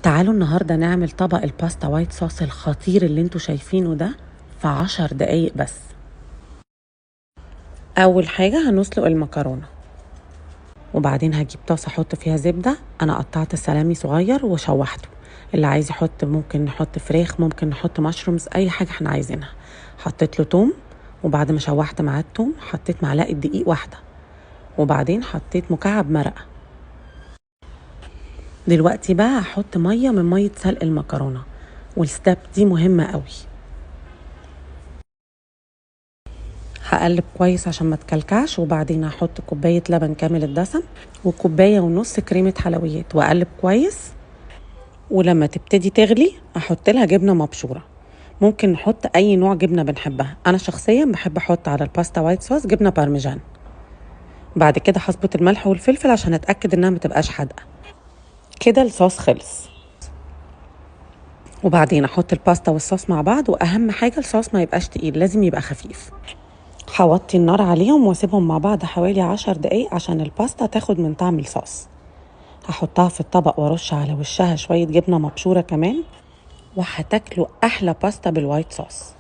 تعالوا النهاردة نعمل طبق الباستا وايت صوص الخطير اللي انتوا شايفينه ده في 10 دقايق بس. اول حاجة هنسلق المكرونة، وبعدين هجيب طاسة احط فيها زبدة. انا قطعت سلامي صغير وشوحته، اللي عايز يحط ممكن نحط فراخ، ممكن نحط مشرومز، اي حاجة احنا عايزينها. حطيت له توم، وبعد ما شوحت معاه التوم حطيت معلقة دقيق واحدة، وبعدين حطيت مكعب مرقة. دلوقتي بقى هحط مية من مية سلق المكرونة، والستاب دي مهمة قوي. هقلب كويس عشان ما تكلكعش، وبعدين هحط كوباية لبن كامل الدسم وكوباية ونص كريمة حلويات، واقلب كويس. ولما تبتدي تغلي احط لها جبنة مبشورة، ممكن نحط اي نوع جبنة بنحبها. انا شخصيا بحب احط على الباستا وايت صوص جبنة بارميجان. بعد كده هظبط الملح والفلفل عشان اتاكد انها ما تبقاش حادقة. كده الصوص خلص، وبعدين احط الباستا والصوص مع بعض. واهم حاجة الصوص ما يبقاش تقيل، لازم يبقى خفيف. هوطي النار عليهم واسيبهم مع بعض حوالي 10 دقايق عشان الباستا تاخد من طعم الصوص. هحطها في الطبق وارش على وشها شوية جبنة مبشورة كمان، وهتاكلوا احلى باستا بالوايت صوص.